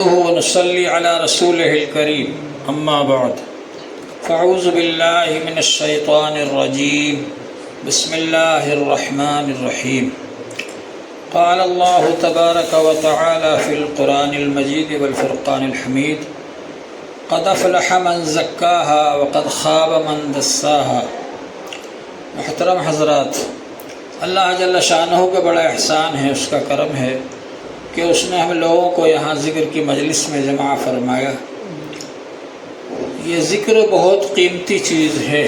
ونصلي على رسوله الكريم أما بعد فأعوذ بالله من الشيطان الرجيم بسم الله الرحمن الرحيم قال الله تبارك وتعالى في القرآن المجيد والفرقان الحميد قد أفلح من زكاها وقد خاب من دساها۔ محترم حضرات، اللہ جل شانہ کا بڑا احسان ہے، اس کا کرم ہے کہ اس نے ہم لوگوں کو یہاں ذکر کی مجلس میں جمع فرمایا۔ یہ ذکر بہت قیمتی چیز ہے۔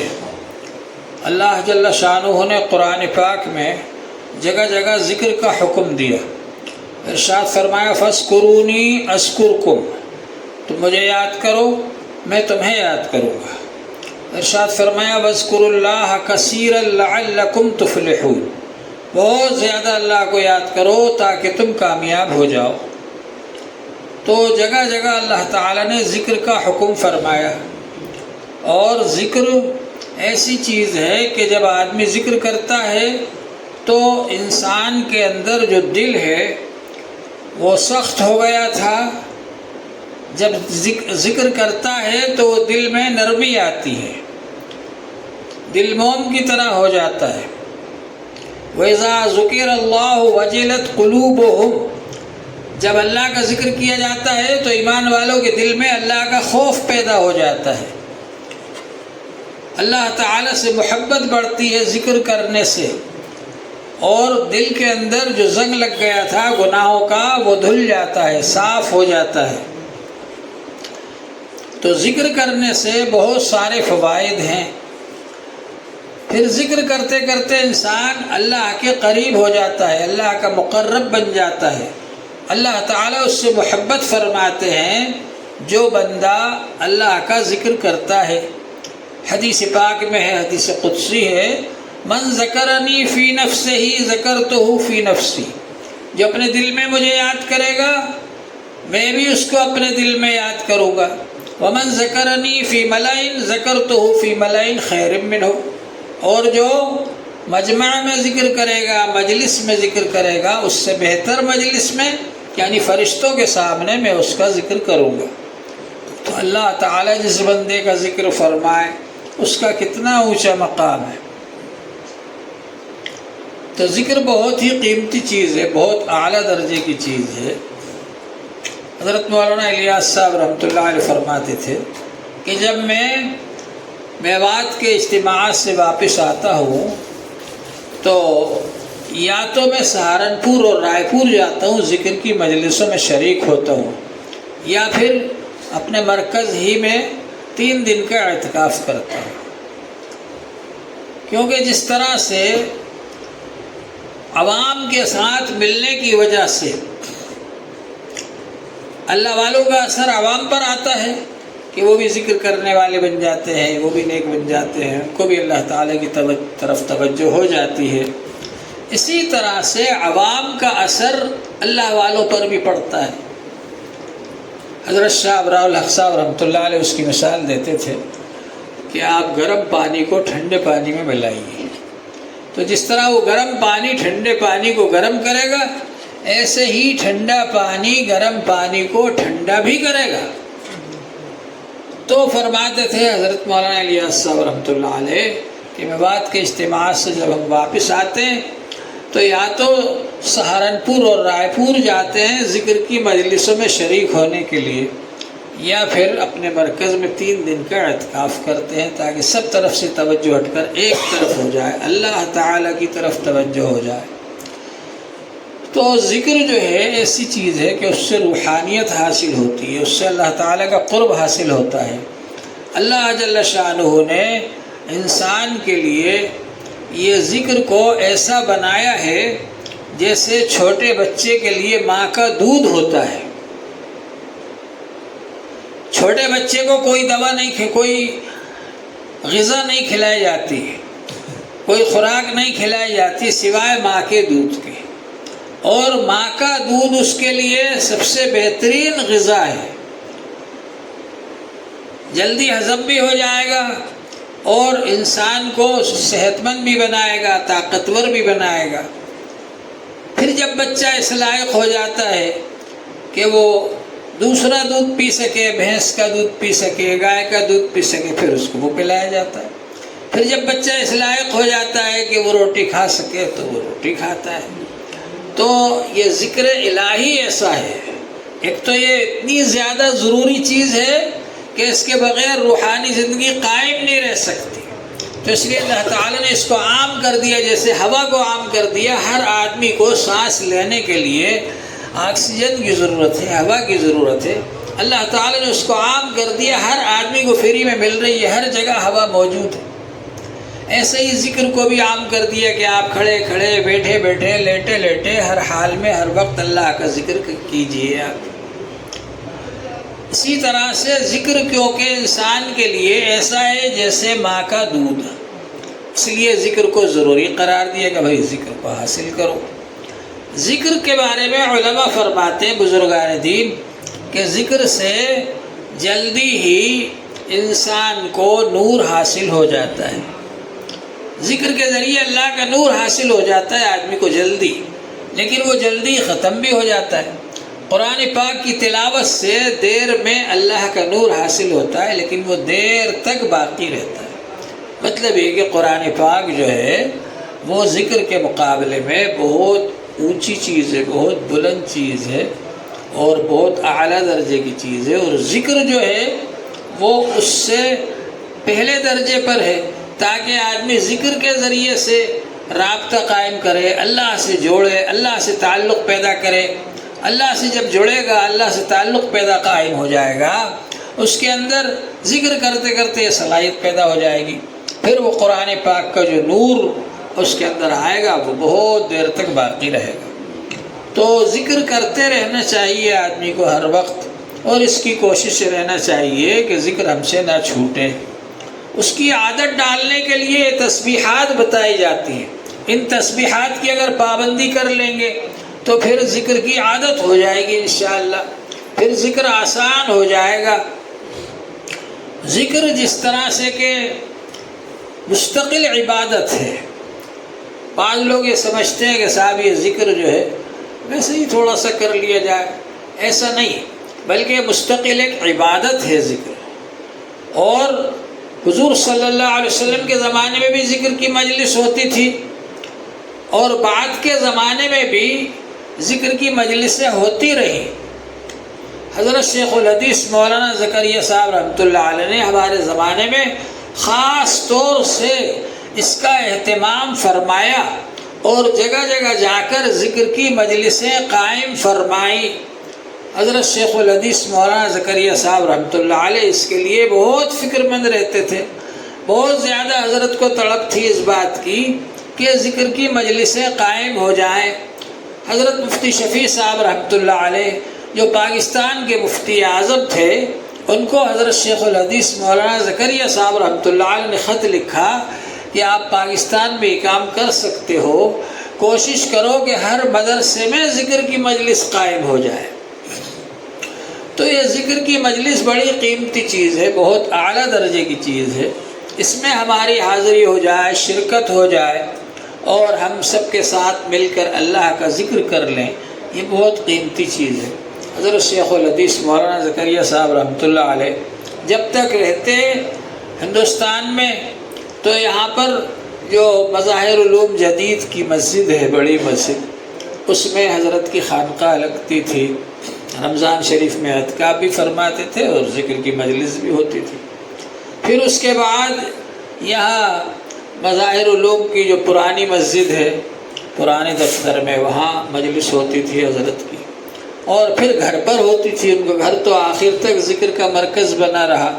اللہ جل شانہ نے قرآن پاک میں جگہ جگہ ذکر کا حکم دیا۔ ارشاد فرمایا فاذکرونی اذکرکم، تم مجھے یاد کرو میں تمہیں یاد کروں گا۔ ارشاد فرمایا واذکروا اللہ کثیرا لعلکم تفلحون، بہت زیادہ اللہ کو یاد کرو تاکہ تم کامیاب ہو جاؤ۔ تو جگہ جگہ اللہ تعالیٰ نے ذکر کا حکم فرمایا، اور ذکر ایسی چیز ہے کہ جب آدمی ذکر کرتا ہے تو انسان کے اندر جو دل ہے وہ سخت ہو گیا تھا، جب ذکر کرتا ہے تو وہ دل میں نرمی آتی ہے، دل موم کی طرح ہو جاتا ہے۔ وَإِذَا ذُكِرَ اللَّهُ وَجِلَتْ قُلُوبُهُمْ، جب اللہ کا ذکر کیا جاتا ہے تو ایمان والوں کے دل میں اللہ کا خوف پیدا ہو جاتا ہے، اللہ تعالیٰ سے محبت بڑھتی ہے ذکر کرنے سے، اور دل کے اندر جو زنگ لگ گیا تھا گناہوں کا وہ دھل جاتا ہے، صاف ہو جاتا ہے۔ تو ذکر کرنے سے بہت سارے فوائد ہیں۔ پھر ذکر کرتے کرتے انسان اللہ کے قریب ہو جاتا ہے، اللہ کا مقرب بن جاتا ہے، اللہ تعالیٰ اس سے محبت فرماتے ہیں جو بندہ اللہ کا ذکر کرتا ہے۔ حدیث پاک میں ہے، حدیث قدسی ہے، من ذکرنی فی نفسہ ذکرتہ فی نفسی، جو اپنے دل میں مجھے یاد کرے گا میں بھی اس کو اپنے دل میں یاد کروں گا۔ ومن ذکرنی فی ملئ ذکرتہ فی ملئ خیر منہ، اور جو مجمع میں ذکر کرے گا، مجلس میں ذکر کرے گا، اس سے بہتر مجلس میں یعنی فرشتوں کے سامنے میں اس کا ذکر کروں گا۔ تو اللہ تعالیٰ جس بندے کا ذکر فرمائے اس کا کتنا اونچا مقام ہے۔ تو ذکر بہت ہی قیمتی چیز ہے، بہت اعلیٰ درجے کی چیز ہے۔ حضرت مولانا الیاس صاحب رحمۃ اللہ علیہ فرماتے تھے کہ جب میں میوات کے اجتماعات سے واپس آتا ہوں تو یا تو میں سہارنپور اور رائے پور جاتا ہوں، ذکر کی مجلسوں میں شریک ہوتا ہوں، یا پھر اپنے مرکز ہی میں 3 دن کا اعتکاف کرتا ہوں، کیونکہ جس طرح سے عوام کے ساتھ ملنے کی وجہ سے اللہ والوں کا اثر عوام پر آتا ہے کہ وہ بھی ذکر کرنے والے بن جاتے ہیں، وہ بھی نیک بن جاتے ہیں، ان کو بھی اللہ تعالیٰ کی طرف توجہ ہو جاتی ہے۔ اسی طرح سے عوام کا اثر اللہ والوں پر بھی پڑتا ہے۔ حضرت شاہ ابراء الحق صاحب رحمۃ اللہ علیہ اس کی مثال دیتے تھے کہ آپ گرم پانی کو ٹھنڈے پانی میں ملائیے، تو جس طرح وہ گرم پانی ٹھنڈے پانی کو گرم کرے گا، ایسے ہی ٹھنڈا پانی گرم پانی کو ٹھنڈا بھی کرے گا۔ تو فرماتے تھے حضرت مولانا الیاس صاحب رحمۃ اللہ علیہ کہ میوات کے اجتماع سے جب ہم واپس آتے ہیں تو یا تو سہارنپور اور رائے پور جاتے ہیں ذکر کی مجلسوں میں شریک ہونے کے لیے، یا پھر اپنے مرکز میں 3 دن کا اعتکاف کرتے ہیں تاکہ سب طرف سے توجہ ہٹ کر ایک طرف ہو جائے، اللہ تعالیٰ کی طرف توجہ ہو جائے۔ تو ذکر جو ہے ایسی چیز ہے کہ اس سے روحانیت حاصل ہوتی ہے، اس سے اللہ تعالیٰ کا قرب حاصل ہوتا ہے۔ اللہ جل شانہ نے انسان کے لیے یہ ذکر کو ایسا بنایا ہے جیسے چھوٹے بچے کے لیے ماں کا دودھ ہوتا ہے۔ چھوٹے بچے کو کوئی دوا نہیں، کوئی غذا نہیں کھلائی جاتی، کوئی خوراک نہیں کھلائی جاتی سوائے ماں کے دودھ کے، اور ماں کا دودھ اس کے لیے سب سے بہترین غذا ہے، جلدی ہضم بھی ہو جائے گا اور انسان کو صحت مند بھی بنائے گا، طاقتور بھی بنائے گا۔ پھر جب بچہ اس لائق ہو جاتا ہے کہ وہ دوسرا دودھ پی سکے، بھینس کا دودھ پی سکے، گائے کا دودھ پی سکے، پھر اس کو وہ پلایا جاتا ہے۔ پھر جب بچہ اس لائق ہو جاتا ہے کہ وہ روٹی کھا سکے تو وہ روٹی کھاتا ہے۔ تو یہ ذکر الہی ایسا ہے، ایک تو یہ اتنی زیادہ ضروری چیز ہے کہ اس کے بغیر روحانی زندگی قائم نہیں رہ سکتی، تو اس لیے اللہ تعالیٰ نے اس کو عام کر دیا، جیسے ہوا کو عام کر دیا۔ ہر آدمی کو سانس لینے کے لیے آکسیجن کی ضرورت ہے، ہوا کی ضرورت ہے، اللہ تعالیٰ نے اس کو عام کر دیا، ہر آدمی کو فری میں مل رہی ہے، ہر جگہ ہوا موجود ہے۔ ایسے ہی ذکر کو بھی عام کر دیا کہ آپ کھڑے کھڑے، بیٹھے بیٹھے، لیٹے لیٹے، ہر حال میں ہر وقت اللہ کا ذکر کیجیے آپ۔ اسی طرح سے ذکر کیونکہ انسان کے لیے ایسا ہے جیسے ماں کا دودھ، اس لیے ذکر کو ضروری قرار دیا کہ بھائی ذکر کو حاصل کرو۔ ذکر کے بارے میں علماء فرماتے ہیں، بزرگان دین، کہ ذکر سے جلدی ہی انسان کو نور حاصل ہو جاتا ہے۔ ذکر کے ذریعے اللہ کا نور حاصل ہو جاتا ہے آدمی کو جلدی، لیکن وہ جلدی ختم بھی ہو جاتا ہے۔ قرآن پاک کی تلاوت سے دیر میں اللہ کا نور حاصل ہوتا ہے، لیکن وہ دیر تک باقی رہتا ہے۔ مطلب یہ کہ قرآن پاک جو ہے وہ ذکر کے مقابلے میں بہت اونچی چیز ہے، بہت بلند چیز ہے اور بہت اعلیٰ درجے کی چیز ہے، اور ذکر جو ہے وہ اس سے پہلے درجے پر ہے، تاکہ آدمی ذکر کے ذریعے سے رابطہ قائم کرے، اللہ سے جوڑے، اللہ سے تعلق پیدا کرے۔ اللہ سے جب جڑے گا، اللہ سے تعلق پیدا قائم ہو جائے گا، اس کے اندر ذکر کرتے کرتے صلاحیت پیدا ہو جائے گی، پھر وہ قرآن پاک کا جو نور اس کے اندر آئے گا وہ بہت دیر تک باقی رہے گا۔ تو ذکر کرتے رہنا چاہیے آدمی کو ہر وقت، اور اس کی کوشش رہنا چاہیے کہ ذکر ہم سے نہ چھوٹے۔ اس کی عادت ڈالنے کے لیے تسبیحات بتائی جاتی ہیں، ان تسبیحات کی اگر پابندی کر لیں گے تو پھر ذکر کی عادت ہو جائے گی انشاءاللہ، پھر ذکر آسان ہو جائے گا۔ ذکر جس طرح سے کہ مستقل عبادت ہے، بعض لوگ یہ سمجھتے ہیں کہ صاحب یہ ذکر جو ہے ویسے ہی تھوڑا سا کر لیا جائے، ایسا نہیں، بلکہ مستقل ایک عبادت ہے ذکر۔ اور حضور صلی اللہ علیہ وسلم کے زمانے میں بھی ذکر کی مجلس ہوتی تھی، اور بعد کے زمانے میں بھی ذکر کی مجلسیں ہوتی رہیں۔ حضرت شیخ الحدیث مولانا زکریا صاحب رحمۃ اللہ علیہ نے ہمارے زمانے میں خاص طور سے اس کا اہتمام فرمایا اور جگہ جگہ جا کر ذکر کی مجلسیں قائم فرمائیں۔ حضرت شیخ الحدیث مولانا زکریا صاحب رحمۃ اللہ علیہ اس کے لیے بہت فکر مند رہتے تھے، بہت زیادہ حضرت کو تڑپ تھی اس بات کی کہ ذکر کی مجلسیں قائم ہو جائیں۔ حضرت مفتی شفیع صاحب رحمۃ اللہ علیہ جو پاکستان کے مفتی اعظم تھے، ان کو حضرت شیخ الحدیث مولانا زکریا صاحب رحمۃ اللہ علیہ نے خط لکھا کہ آپ پاکستان میں یہ کام کر سکتے ہو، کوشش کرو کہ ہر مدرسے میں ذکر کی مجلس قائم ہو جائے۔ تو یہ ذکر کی مجلس بڑی قیمتی چیز ہے، بہت اعلیٰ درجے کی چیز ہے، اس میں ہماری حاضری ہو جائے، شرکت ہو جائے اور ہم سب کے ساتھ مل کر اللہ کا ذکر کر لیں، یہ بہت قیمتی چیز ہے۔ حضرت شیخ الحدیث مولانا زکریا صاحب رحمۃ اللہ علیہ جب تک رہتے ہندوستان میں، تو یہاں پر جو مظاہر علوم جدید کی مسجد ہے، بڑی مسجد، اس میں حضرت کی خانقاہ لگتی تھی، رمضان شریف میں اعتکاف بھی فرماتے تھے اور ذکر کی مجلس بھی ہوتی تھی۔ پھر اس کے بعد یہاں مظاہر علوم کی جو پرانی مسجد ہے، پرانے دفتر میں، وہاں مجلس ہوتی تھی حضرت کی، اور پھر گھر پر ہوتی تھی، ان کا گھر تو آخر تک ذکر کا مرکز بنا رہا۔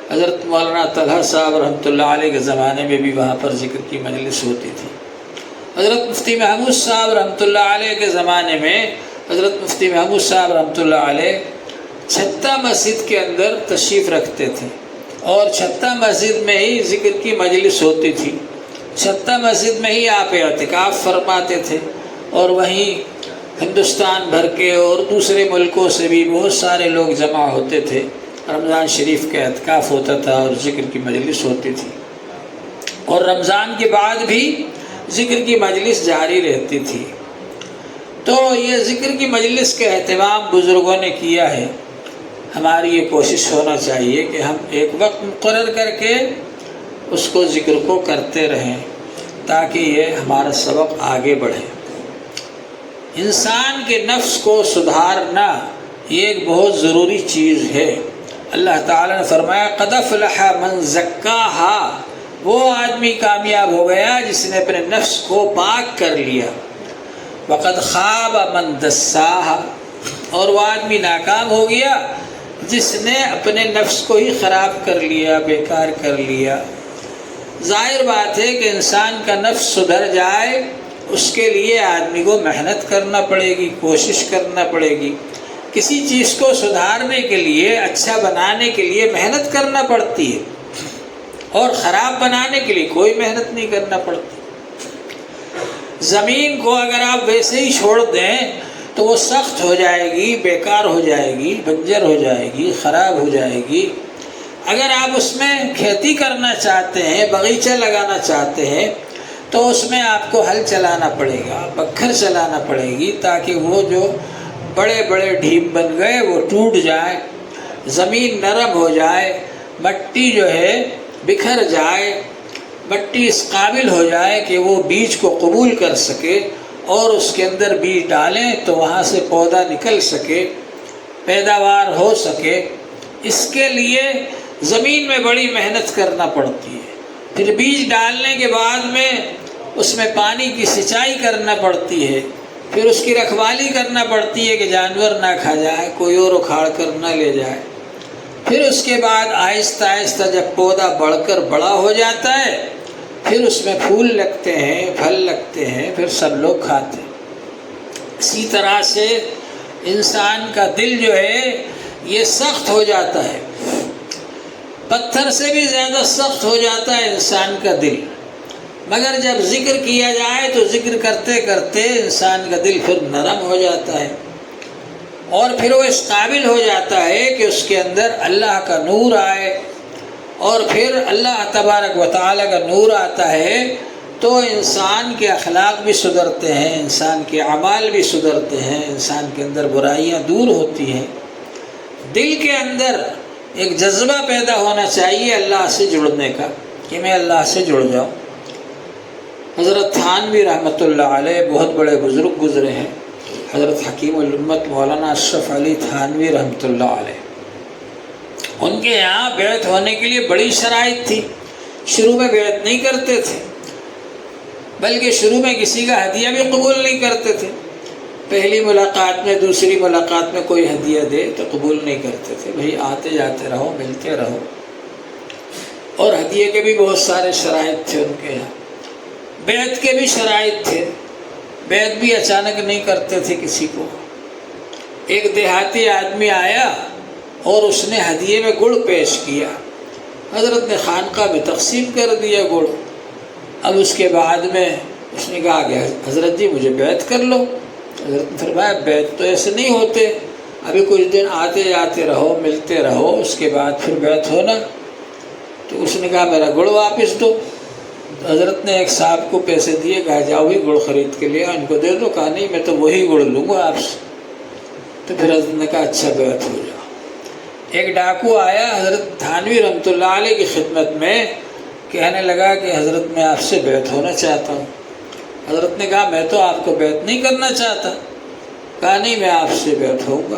حضرت مولانا طلحہ صاحب رحمۃ اللہ علیہ کے زمانے میں بھی وہاں پر ذکر کی مجلس ہوتی تھی۔ حضرت مفتی محمود صاحب رحمۃ اللہ علیہ کے زمانے میں حضرت مفتی محمود صاحب رحمۃ اللہ علیہ چھتہ مسجد کے اندر تشریف رکھتے تھے، اور چھتہ مسجد میں ہی ذکر کی مجلس ہوتی تھی، چھتہ مسجد میں ہی آپ اعتکاف فرماتے تھے، اور وہیں ہندوستان بھر کے اور دوسرے ملکوں سے بھی بہت سارے لوگ جمع ہوتے تھے، رمضان شریف کا اعتکاف ہوتا تھا اور ذکر کی مجلس ہوتی تھی، اور رمضان کے بعد بھی ذکر کی مجلس جاری رہتی تھی۔ تو یہ ذکر کی مجلس کا اہتمام بزرگوں نے کیا ہے، ہماری یہ کوشش ہونا چاہیے کہ ہم ایک وقت مقرر کر کے اس کو ذکر کو کرتے رہیں تاکہ یہ ہمارا سبق آگے بڑھے۔ انسان کے نفس کو سدھارنا یہ ایک بہت ضروری چیز ہے۔ اللہ تعالیٰ نے فرمایا قد افلح من زکاہا، وہ آدمی کامیاب ہو گیا جس نے اپنے نفس کو پاک کر لیا۔ وقد خاب من دساہا، اور وہ آدمی ناکام ہو گیا جس نے اپنے نفس کو ہی خراب کر لیا، بیکار کر لیا۔ ظاہر بات ہے کہ انسان کا نفس سدھر جائے اس کے لیے آدمی کو محنت کرنا پڑے گی، کوشش کرنا پڑے گی۔ کسی چیز کو سدھارنے کے لیے، اچھا بنانے کے لیے محنت کرنا پڑتی ہے، اور خراب بنانے کے لیے کوئی محنت نہیں کرنا پڑتی۔ زمین کو اگر آپ ویسے ہی چھوڑ دیں تو وہ سخت ہو جائے گی، بیکار ہو جائے گی، بنجر ہو جائے گی، خراب ہو جائے گی۔ اگر آپ اس میں کھیتی کرنا چاہتے ہیں، باغیچہ لگانا چاہتے ہیں، تو اس میں آپ کو ہل چلانا پڑے گا، بکھر چلانا پڑے گی، تاکہ وہ جو بڑے بڑے ڈھیم بن گئے وہ ٹوٹ جائے، زمین نرم ہو جائے، مٹی جو ہے بکھر جائے، مٹی اس قابل ہو جائے کہ وہ بیج کو قبول کر سکے اور اس کے اندر بیج ڈالیں تو وہاں سے پودا نکل سکے، پیداوار ہو سکے۔ اس کے لیے زمین میں بڑی محنت کرنا پڑتی ہے۔ پھر بیج ڈالنے کے بعد میں اس میں پانی کی سینچائی کرنا پڑتی ہے، پھر اس کی رکھوالی کرنا پڑتی ہے کہ جانور نہ کھا جائے، کوئی اور اکھاڑ کر نہ لے جائے۔ پھر اس کے بعد آہستہ آہستہ جب پودا بڑھ کر بڑا ہو جاتا ہے، پھر اس میں پھول لگتے ہیں، پھل لگتے ہیں، پھر سب لوگ کھاتے ہیں۔ اسی طرح سے انسان کا دل جو ہے یہ سخت ہو جاتا ہے، پتھر سے بھی زیادہ سخت ہو جاتا ہے انسان کا دل، مگر جب ذکر کیا جائے تو ذکر کرتے کرتے انسان کا دل پھر نرم ہو جاتا ہے، اور پھر وہ اس قابل ہو جاتا ہے کہ اس کے اندر اللہ کا نور آئے، اور پھر اللہ تبارک و تعالیٰ کا نور آتا ہے تو انسان کے اخلاق بھی سدھرتے ہیں، انسان کے اعمال بھی سدھرتے ہیں، انسان کے اندر برائیاں دور ہوتی ہیں۔ دل کے اندر ایک جذبہ پیدا ہونا چاہیے اللہ سے جڑنے کا، کہ میں اللہ سے جڑ جاؤں۔ حضرت تھانوی رحمۃ اللہ علیہ بہت بڑے بزرگ گزرے ہیں، حضرت حکیم الامت مولانا اشرف علی تھانوی رحمۃ اللہ علیہ۔ ان کے یہاں بیعت ہونے کے لیے بڑی شرائط تھی۔ شروع میں بیعت نہیں کرتے تھے، بلکہ شروع میں کسی کا ہدیہ بھی قبول نہیں کرتے تھے۔ پہلی ملاقات میں، دوسری ملاقات میں کوئی ہدیہ دے تو قبول نہیں کرتے تھے، بھئی آتے جاتے رہو، ملتے رہو۔ اور ہدیے کے بھی بہت سارے شرائط تھے ان کے یہاں، بیعت کے بھی شرائط تھے، بیعت بھی اچانک نہیں کرتے تھے کسی کو۔ ایک دیہاتی آدمی آیا اور اس نے ہدیے میں گڑ پیش کیا، حضرت نے خانقاہ میں تقسیم کر دیا گڑ۔ اب اس کے بعد میں اس نے کہا کہ حضرت جی مجھے بیعت کر لو۔ حضرت نے فرمایا بیعت تو ایسے نہیں ہوتے، ابھی کچھ دن آتے جاتے رہو، ملتے رہو، اس کے بعد پھر بیعت ہونا۔ تو اس نے کہا میرا گڑ واپس دو۔ حضرت نے ایک صاحب کو پیسے دیے، کہا جاؤ ہی گڑ خرید کے لیا، ان کو دے دو۔ کہا نہیں میں تو وہی گڑ لوں گا آپ سے۔ تو پھر حضرت نے کہا اچھا بیعت ہو جاؤ۔ ایک ڈاکو آیا حضرت تھانوی رحمۃ اللہ علیہ کی خدمت میں، کہنے لگا کہ حضرت میں آپ سے بیعت ہونا چاہتا ہوں۔ حضرت نے کہا میں تو آپ کو بیعت نہیں کرنا چاہتا۔ کہا نہیں میں آپ سے بیعت ہوں گا۔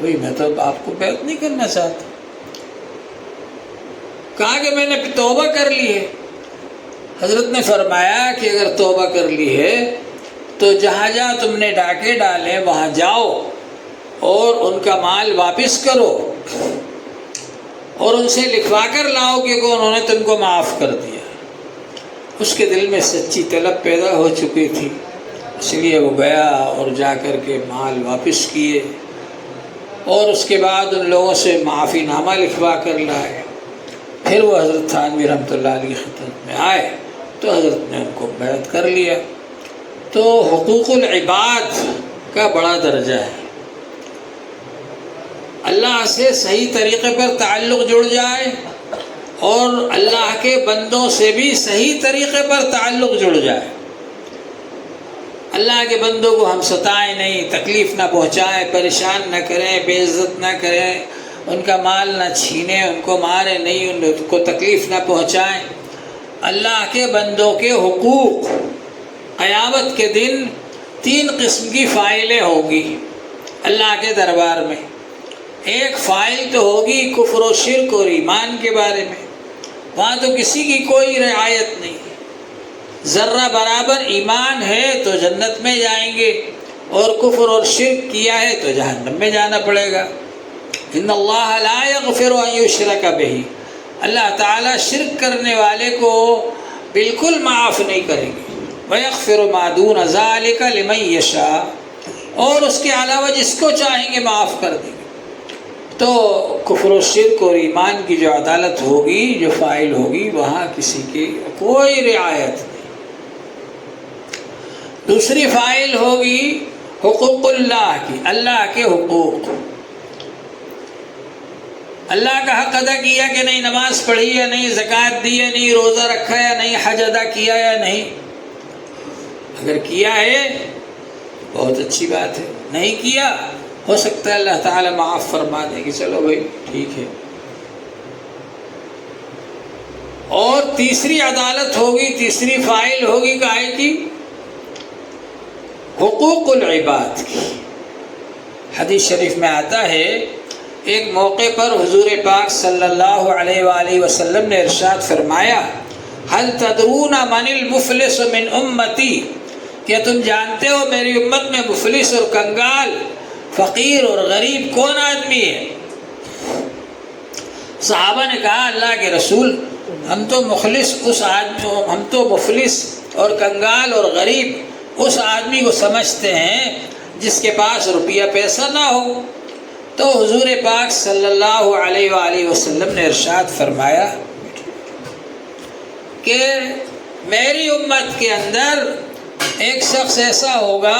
بھئی میں تو آپ کو بیعت نہیں کرنا چاہتا۔ کہا کہ میں نے توبہ کر لی ہے۔ حضرت نے فرمایا کہ اگر توبہ کر لی ہے تو جہاں جہاں تم نے ڈاکے ڈالے وہاں جاؤ اور ان کا مال واپس کرو، اور ان سے لکھوا کر لاؤ کہ انہوں نے تم کو معاف کر دیا۔ اس کے دل میں سچی طلب پیدا ہو چکی تھی، اس لیے وہ گیا اور جا کر کے مال واپس کیے، اور اس کے بعد ان لوگوں سے معافی نامہ لکھوا کر لائے۔ پھر وہ حضرت تھانوی رحمۃ اللہ علیہ کی خدمت میں آئے تو حضرت نے ان کو بیعت کر لیا۔ تو حقوق العباد کا بڑا درجہ ہے، اللہ سے صحیح طریقے پر تعلق جڑ جائے اور اللہ کے بندوں سے بھی صحیح طریقے پر تعلق جڑ جائے۔ اللہ کے بندوں کو ہم ستائیں نہیں، تکلیف نہ پہنچائیں، پریشان نہ کریں، بے عزت نہ کریں، ان کا مال نہ چھینیں، ان کو ماریں نہیں، ان کو تکلیف نہ پہنچائیں۔ اللہ کے بندوں کے حقوق قیامت کے دن 3 قسم کی فائلیں ہوگی اللہ کے دربار میں۔ ایک فائل تو ہوگی کفر و شرک اور ایمان کے بارے میں، وہاں تو کسی کی کوئی رعایت نہیں، ذرہ برابر ایمان ہے تو جنت میں جائیں گے، اور کفر اور شرک کیا ہے تو جہنم میں جانا پڑے گا۔ ان اللہ لا یغفر ان یشرک بہ، اللہ تعالیٰ شرک کرنے والے کو بالکل معاف نہیں کریں گے۔ وَيَغْفِرُ مَا دُونَ ذَلِكَ لِمَن یشاء، اور اس کے علاوہ جس کو چاہیں گے معاف کر دیں گے۔ تو کفر و شرک اور ایمان کی جو عدالت ہوگی، جو فائل ہوگی، وہاں کسی کی کوئی رعایت نہیں۔ دوسری فائل ہوگی حقوق اللہ کی، اللہ کے حقوق۔ اللہ کا حق ادا کیا کہ نہیں، نماز پڑھی یا نہیں، زکوٰۃ دی یا نہیں، روزہ رکھا یا نہیں، حج ادا کیا یا نہیں۔ اگر کیا ہے بہت اچھی بات ہے، نہیں کیا ہو سکتا ہے اللہ تعالیٰ معاف فرما دے کہ چلو بھائی ٹھیک ہے۔ اور تیسری عدالت ہوگی، تیسری فائل ہوگی کائے کی؟ حقوق العباد کی۔ حدیث شریف میں آتا ہے، ایک موقع پر حضور پاک صلی اللہ علیہ وآلہ وسلم نے ارشاد فرمایا، هل تدرون من المفلس من امتی، کیا تم جانتے ہو میری امت میں مفلس اور کنگال، فقیر اور غریب کون آدمی ہے؟ صحابہ نے کہا اللہ کے رسول، ہم تو مفلس اور کنگال اور غریب اس آدمی کو سمجھتے ہیں جس کے پاس روپیہ پیسہ نہ ہو۔ تو حضور پاک صلی اللہ علیہ وآلہ وسلم نے ارشاد فرمایا کہ میری امت کے اندر ایک شخص ایسا ہوگا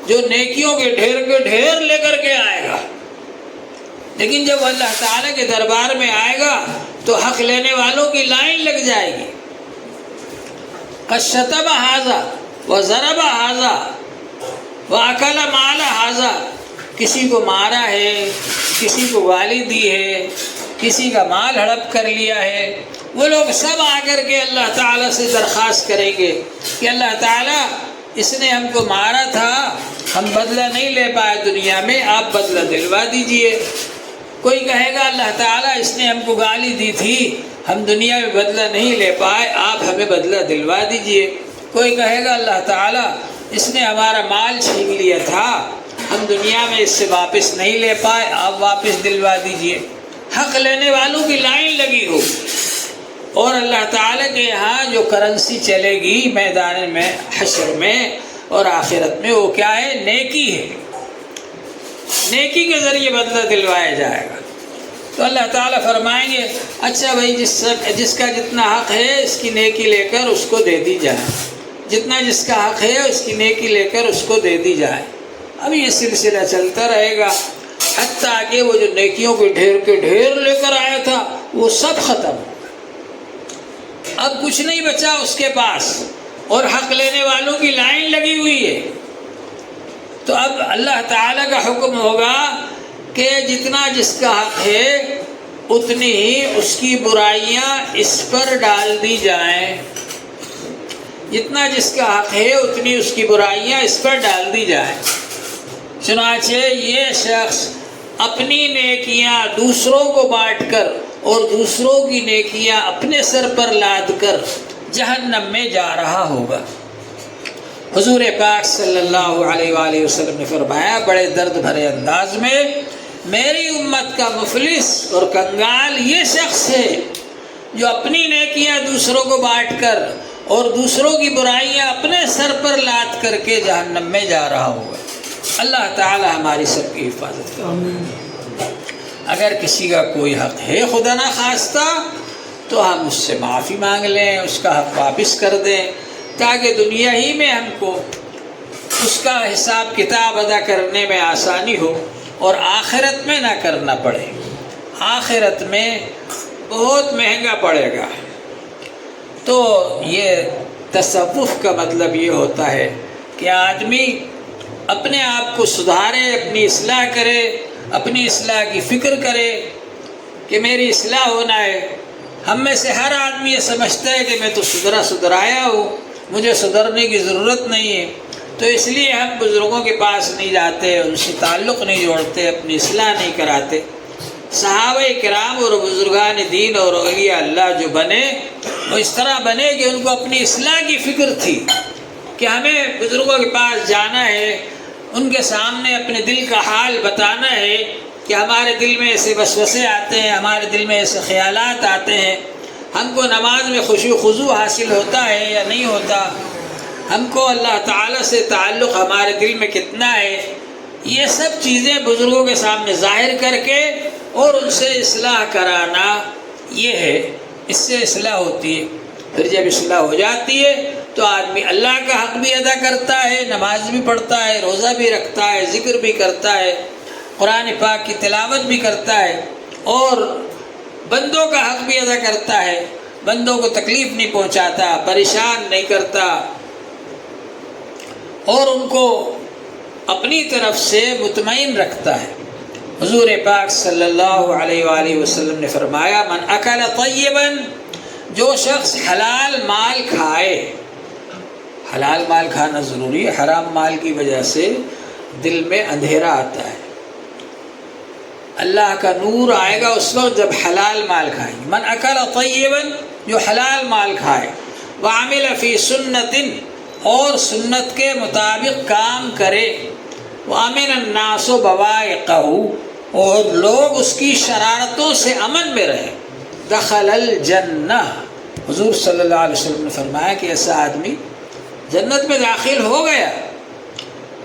جو نیکیوں کے ڈھیر لے کر کے آئے گا، لیکن جب اللہ تعالیٰ کے دربار میں آئے گا تو حق لینے والوں کی لائن لگ جائے گی۔ قد شتم ھذا وضرب ھذا واکل مال ھذا، کسی کو مارا ہے، کسی کو گالی دی ہے، کسی کا مال ہڑپ کر لیا ہے، وہ لوگ سب آ کر کے اللہ تعالیٰ سے درخواست کریں گے کہ اللہ تعالیٰ اس نے ہم کو مارا تھا، ہم بدلہ نہیں لے پائے دنیا میں، آپ بدلہ دلوا دیجئے۔ کوئی کہے گا اللہ تعالیٰ اس نے ہم کو گالی دی تھی، ہم دنیا میں بدلہ نہیں لے پائے، آپ ہمیں بدلہ دلوا دیجئے۔ کوئی کہے گا اللہ تعالیٰ اس نے ہمارا مال چھین لیا تھا، ہم دنیا میں اس سے واپس نہیں لے پائے، آپ واپس دلوا دیجئے۔ حق لینے والوں کی لائن لگی ہو، اور اللہ تعالیٰ کے یہاں جو کرنسی چلے گی میدان میں حشر میں اور آخرت میں، وہ کیا ہے؟ نیکی ہے۔ نیکی کے ذریعے بدلہ دلوایا جائے گا۔ تو اللہ تعالیٰ فرمائیں گے اچھا بھائی جس کا جتنا حق ہے اس کی نیکی لے کر اس کو دے دی جائے، جتنا جس کا حق ہے اس کی نیکی لے کر اس کو دے دی جائے۔ اب یہ سلسلہ چلتا رہے گا حتیٰ کہ وہ جو نیکیوں کے ڈھیر لے کر آیا تھا وہ سب ختم ہو، اب کچھ نہیں بچا اس کے پاس، اور حق لینے والوں کی لائن لگی ہوئی ہے۔ تو اب اللہ تعالیٰ کا حکم ہوگا کہ جتنا جس کا حق ہے اتنی ہی اس کی برائیاں اس پر ڈال دی جائیں، جتنا جس کا حق ہے اتنی اس کی برائیاں اس پر ڈال دی جائیں۔ چنانچہ یہ شخص اپنی نیکیاں دوسروں کو بانٹ کر اور دوسروں کی نیکیاں اپنے سر پر لاد کر جہنم میں جا رہا ہوگا۔ حضور پاک صلی اللہ علیہ وآلہ وسلم نے فرمایا بڑے درد بھرے انداز میں، میری امت کا مفلس اور کنگال یہ شخص ہے جو اپنی نیکیاں دوسروں کو بانٹ کر اور دوسروں کی برائیاں اپنے سر پر لاد کر کے جہنم میں جا رہا ہوگا۔ اللہ تعالی ہماری سب کی حفاظت کرے۔ اگر کسی کا کوئی حق ہے خدا نہ خواستہ تو ہم اس سے معافی مانگ لیں، اس کا حق واپس کر دیں، تاکہ دنیا ہی میں ہم کو اس کا حساب کتاب ادا کرنے میں آسانی ہو اور آخرت میں نہ کرنا پڑے۔ آخرت میں بہت مہنگا پڑے گا۔ تو یہ تصوف کا مطلب یہ ہوتا ہے کہ آدمی اپنے آپ کو سدھارے، اپنی اصلاح کرے، اپنی اصلاح کی فکر کرے کہ میری اصلاح ہونا ہے۔ ہم میں سے ہر آدمی یہ سمجھتا ہے کہ میں تو سدھرایا ہوں، مجھے سدھرنے کی ضرورت نہیں ہے، تو اس لیے ہم بزرگوں کے پاس نہیں جاتے، ان سے تعلق نہیں جوڑتے، اپنی اصلاح نہیں کراتے۔ صحابہ کرام اور بزرگان دین اور اولیاء اللہ جو بنے وہ اس طرح بنے کہ ان کو اپنی اصلاح کی فکر تھی کہ ہمیں بزرگوں کے پاس جانا ہے، ان کے سامنے اپنے دل کا حال بتانا ہے کہ ہمارے دل میں ایسے وسوسے آتے ہیں، ہمارے دل میں ایسے خیالات آتے ہیں، ہم کو نماز میں خشوع و خضوع حاصل ہوتا ہے یا نہیں ہوتا، ہم کو اللہ تعالیٰ سے تعلق ہمارے دل میں کتنا ہے، یہ سب چیزیں بزرگوں کے سامنے ظاہر کر کے اور ان سے اصلاح کرانا، یہ ہے، اس سے اصلاح ہوتی ہے۔ پھر جب اصلاح ہو جاتی ہے تو آدمی اللہ کا حق بھی ادا کرتا ہے، نماز بھی پڑھتا ہے، روزہ بھی رکھتا ہے، ذکر بھی کرتا ہے، قرآن پاک کی تلاوت بھی کرتا ہے، اور بندوں کا حق بھی ادا کرتا ہے، بندوں کو تکلیف نہیں پہنچاتا، پریشان نہیں کرتا، اور ان کو اپنی طرف سے مطمئن رکھتا ہے۔ حضور پاک صلی اللہ علیہ وآلہ وسلم نے فرمایا، من اکل طیبا، جو شخص حلال مال کھائے، حلال مال کھانا ضروری ہے، حرام مال کی وجہ سے دل میں اندھیرا آتا ہے، اللہ کا نور آئے گا اس وقت جب حلال مال کھائیں گے۔ من اکل طیبا، جو حلال مال کھائے، وعمل فی سنت، اور سنت کے مطابق کام کرے، وامن الناس بوائقہ، اور لوگ اس کی شرارتوں سے امن میں رہے، دخل الجنہ، حضور صلی اللہ علیہ وسلم نے فرمایا کہ ایسا آدمی جنت میں داخل ہو گیا،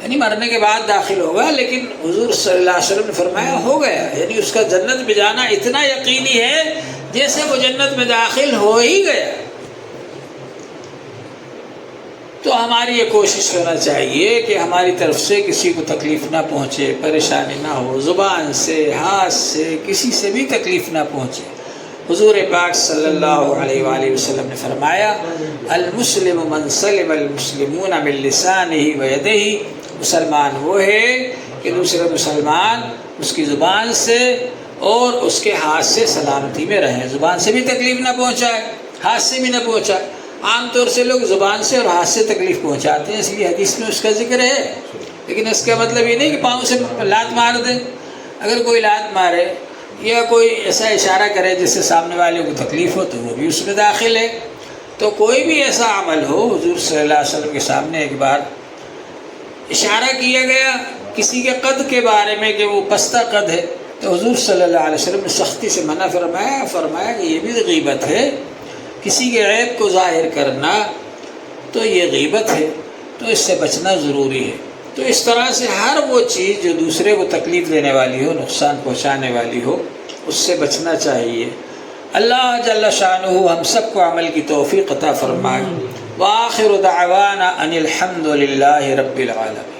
یعنی مرنے کے بعد داخل ہوگا، لیکن حضور صلی اللہ علیہ وسلم نے فرمایا ہو گیا، یعنی اس کا جنت میں جانا اتنا یقینی ہے جیسے وہ جنت میں داخل ہو ہی گیا۔ تو ہماری یہ کوشش ہونا چاہیے کہ ہماری طرف سے کسی کو تکلیف نہ پہنچے، پریشانی نہ ہو، زبان سے، ہاتھ سے، کسی سے بھی تکلیف نہ پہنچے۔ حضور پاک صلی اللہ علیہ وآلہ وسلم نے فرمایا، المسلم من سلم المسلمون من لسانہ ویدہ، مسلمان وہ ہے کہ دوسرے مسلمان اس کی زبان سے اور اس کے ہاتھ سے سلامتی میں رہیں، زبان سے بھی تکلیف نہ پہنچائے، ہاتھ سے بھی نہ پہنچائے۔ عام طور سے لوگ زبان سے اور ہاتھ سے تکلیف پہنچاتے ہیں، اس لیے حدیث میں اس کا ذکر ہے، لیکن اس کا مطلب یہ نہیں کہ پاؤں سے لات مار دیں۔ اگر کوئی لات مارے یا کوئی ایسا اشارہ کرے جس سے سامنے والے کو تکلیف ہو تو وہ بھی اس میں داخل ہے۔ تو کوئی بھی ایسا عمل ہو، حضور صلی اللہ علیہ وسلم کے سامنے ایک بار اشارہ کیا گیا کسی کے قد کے بارے میں کہ وہ پستہ قد ہے، تو حضور صلی اللہ علیہ وسلم نے سختی سے منع فرمایا کہ یہ بھی غیبت ہے، کسی کے عیب کو ظاہر کرنا تو یہ غیبت ہے، تو اس سے بچنا ضروری ہے۔ تو اس طرح سے ہر وہ چیز جو دوسرے کو تکلیف دینے والی ہو، نقصان پہنچانے والی ہو، اس سے بچنا چاہیے۔ اللہ جل شانہ ہم سب کو عمل کی توفیق عطا فرمائے۔ وآخر دعوانا ان الحمد للہ رب العالمین۔